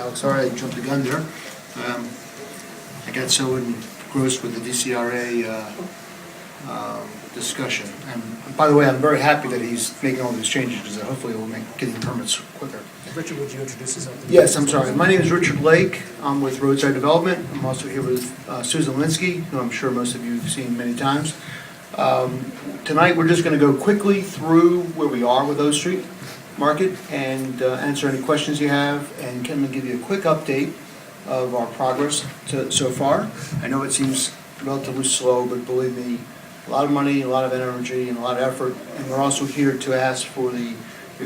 Alex. Sorry, I jumped the gun there. I got so engrossed with the DCRA discussion. And by the way, I'm very happy that he's making all these changes because hopefully it will make getting permits quicker. Richard, would you introduce yourself? Yes, I'm sorry. My name is Richard Blake. I'm with Roadside Development. I'm also here with Susan Linsky, who I'm sure most of you have seen many times. Tonight, we're just going to go quickly through where we are with Oak Street Market and answer any questions you have, and Ken will give you a quick update of our progress so far. I know it seems relatively slow, but believe me, a lot of money, a lot of energy, and a lot of effort. And we're also here to ask for the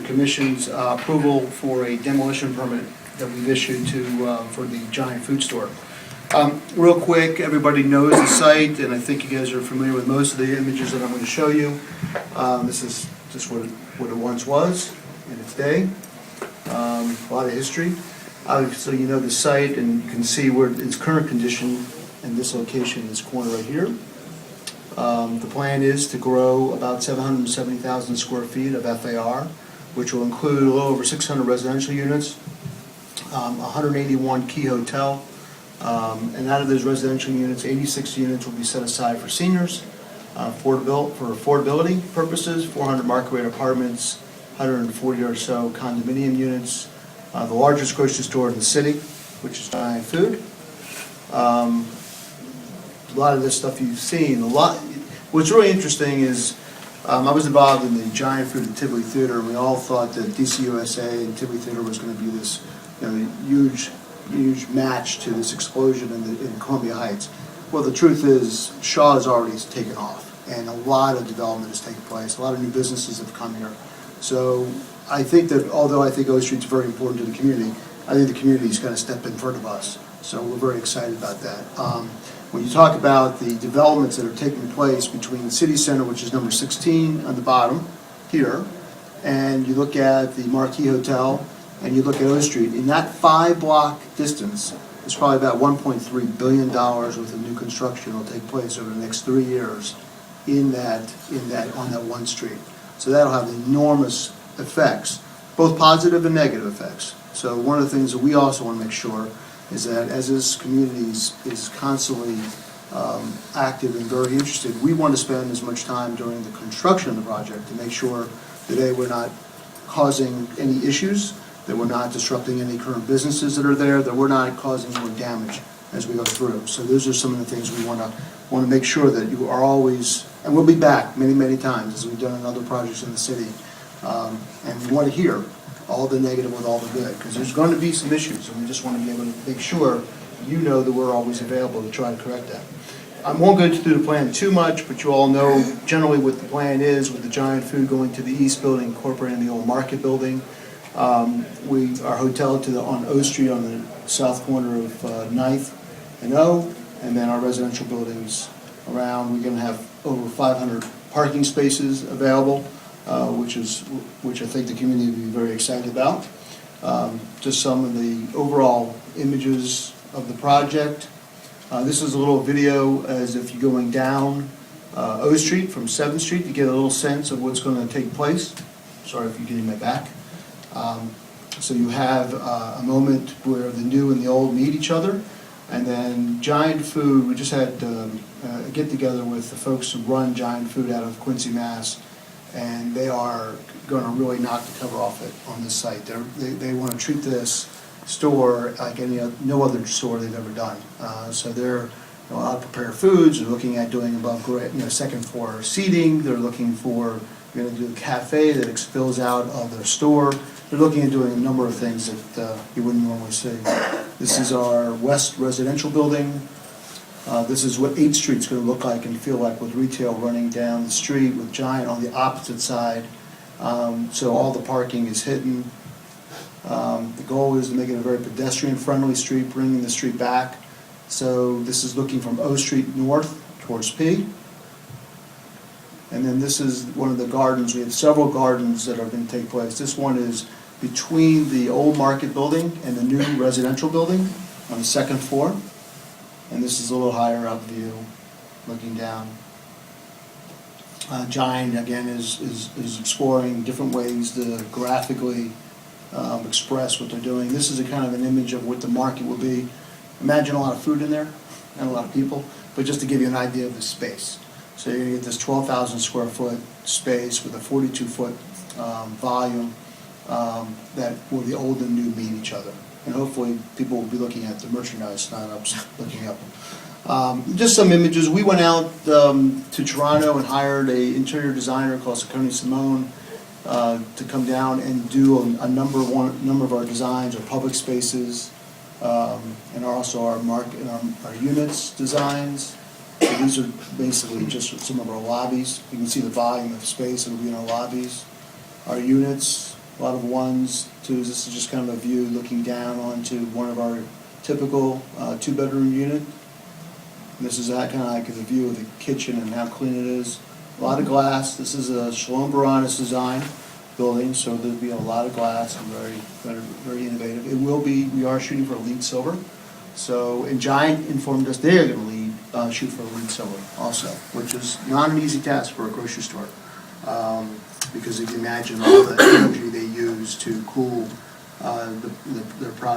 Commission's approval for a demolition permit that we've issued for the giant food store. Real quick, everybody knows the site, and I think you guys are familiar with most of the images that I'm going to show you. This is just what it once was in its day. A lot of history. Obviously, you know the site, and you can see where its current condition in this location, this corner right here. The plan is to grow about 770,000 square feet of FAR, which will include a little over 600 residential units, 181 key hotel, and out of those residential units, 86 units will be set aside for seniors, for affordability purposes, 400 market rate apartments, 140 or so condominium units, the largest grocery store in the city, which is Giant Food. A lot of this stuff you've seen. What's really interesting is I was involved in the Giant Food at Tivoli Theater, and we all thought that DCUSA and Tivoli Theater was going to be this huge match to this explosion in Columbia Heights. Well, the truth is Shaw has already taken off, and a lot of development has taken place. A lot of new businesses have come here. So I think that although I think Oak Street's very important to the community, I think the community's going to step in front of us. So we're very excited about that. When you talk about the developments that are taking place between the City Center, which is number 16 on the bottom here, and you look at the Marquee Hotel, and you look at Oak Street, in that 5-block distance, there's probably about $1.3 billion worth of new construction will take place over the next 3 years on that one street. So that'll have enormous effects, both positive and negative effects. So one of the things that we also want to make sure is that as this community is constantly active and very interested, we want to spend as much time during the construction of the project to make sure that we're not causing any issues, that we're not disrupting any current businesses that are there, that we're not causing more damage as we go through. So those are some of the things we want to make sure that you are always, and we'll be back many times as we've done in other projects in the city, and we want to hear all the negative with all the good, because there's going to be some issues, and we just want to be able to make sure you know that we're always available to try to correct that. I won't go through the plan too much, but you all know generally what the plan is with the Giant Food going to the east building, incorporating the old market building. Our hotel on O Street on the south corner of 9th and O, and then our residential buildings around. We're going to have over 500 parking spaces available, which I think the community will be very excited about. Just some of the overall images of the project. This is a little video as if you're going down O Street from 7th Street to get a little sense of what's going to take place. Sorry if you're getting my back. So you have a moment where the new and the old meet each other. And then Giant Food, we just had a get-together with the folks who run Giant Food out of Quincy, Mass. And they are going to really knock the cover off it on this site. They want to treat this store like no other store they've ever done. So they're out to prepare foods. They're looking at doing above second floor seating. They're looking for going to do a cafe that spills out of their store. They're looking at doing a number of things that you wouldn't normally see. This is our west residential building. This is what 8th Street's going to look like and feel like with retail running down the street with Giant on the opposite side. So all the parking is hidden. The goal is to make it a very pedestrian-friendly street, bringing the street back. So this is looking from O Street north towards P. And then this is one of the gardens. We have several gardens that are going to take place. This one is between the old market building and the new residential building on the 2nd floor. And this is a little higher up view, looking down. Giant, again, is exploring different ways to graphically express what they're doing. This is a kind of an image of what the market will be. Imagine a lot of food in there and a lot of people, but just to give you an idea of the space. So you're going to get this 12,000 square foot space with a 42-foot volume that where the old and new meet each other. And hopefully people will be looking at the merchandise, not looking up. Just some images. We went out to Toronto and hired an interior designer called Saccone Simone to come down and do a number of our designs, our public spaces, and also our units designs. So these are basically just some of our lobbies. You can see the volume of space that will be in our lobbies. Our units, a lot of ones, twos. This is just kind of a view looking down onto one of our typical two-bedroom unit. And this is that kind of like the view of the kitchen and how clean it is. A lot of glass. This is a Shalom Baranis design building, so there'll be a lot of glass and very innovative. It will be. We are shooting for LEED silver. So, and Giant informed us they are going to shoot for LEED silver also, which is not an easy task for a grocery store, because if you imagine all the energy they use to cool their product.